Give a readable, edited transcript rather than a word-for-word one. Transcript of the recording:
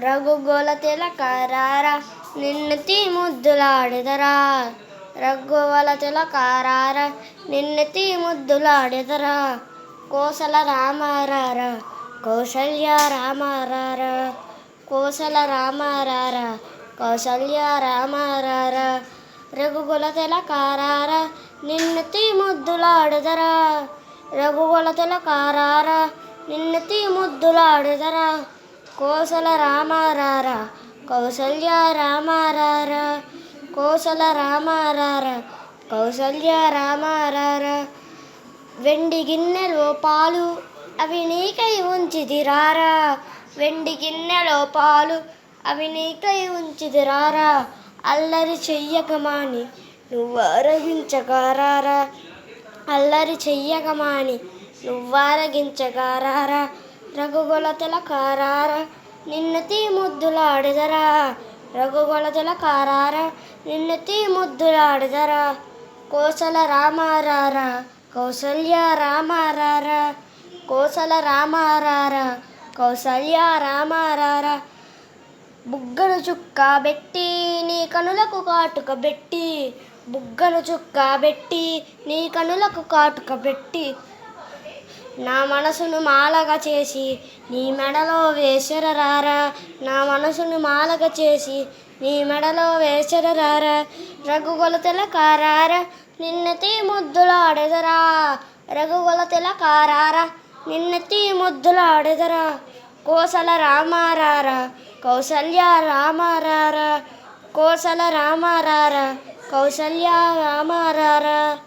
రఘుగొల తిలకారార నిన్నెత్తి ముద్దులాడెదరా. రఘుగొల తిలకారార నిన్నెత్తి ముద్దులాడెదరా. కోసల రామారార కౌసల్య రామారార. కోసల రామారార కౌసల్య రామారార. రఘుగొల తిలకారార నిన్నెత్తి ముద్దులాడెదరా. రఘుగొల తిలకారార నిన్నెత్తి ముద్దులాడెదరా. కోసల రామారార కౌసల్య రామారార. కోసల రామారార కౌసల్య రామారార. వెండి గిన్నెలో పాలు అవి నీకై ఉంచితిరారా. వెండి గిన్నెలో పాలు అవి నీకై ఉంచితిరారా. అల్లరి చెయ్యకమాని నువ్వరగించగారారా. అల్లరి చెయ్యకమాని నువ్వరగించగారారా. రఘుగొల తిలకారార నిన్నెత్తి ముద్దులాడెదరా. రఘుగొల తిలకారార నిన్నెత్తి ముద్దులాడెదరా. కోసల రామారార కౌసల్య రామారార. కోసల రామారార కౌసల్య రామారార. బుగ్గను చుక్క బెట్టి నీ కనులకు కాటుక బెట్టి. బుగ్గను చుక్క బెట్టి నీ కనులకు కాటుక బెట్టి. నా మనసును మాలగా చేసి నీ మెడలో వేసెరరారా. నా మనసును మాలగా చేసి నీ మెడలో వేసెరరారా. రఘుగొల తిలకారార నిన్నెత్తి ముద్దులాడెదరా. రఘుగొల తిలకారార నిన్నెత్తి ముద్దులాడెదరా. కోసల రామారార కౌసల్య రామారార. కోసల రామారార కౌసల్య రామారార.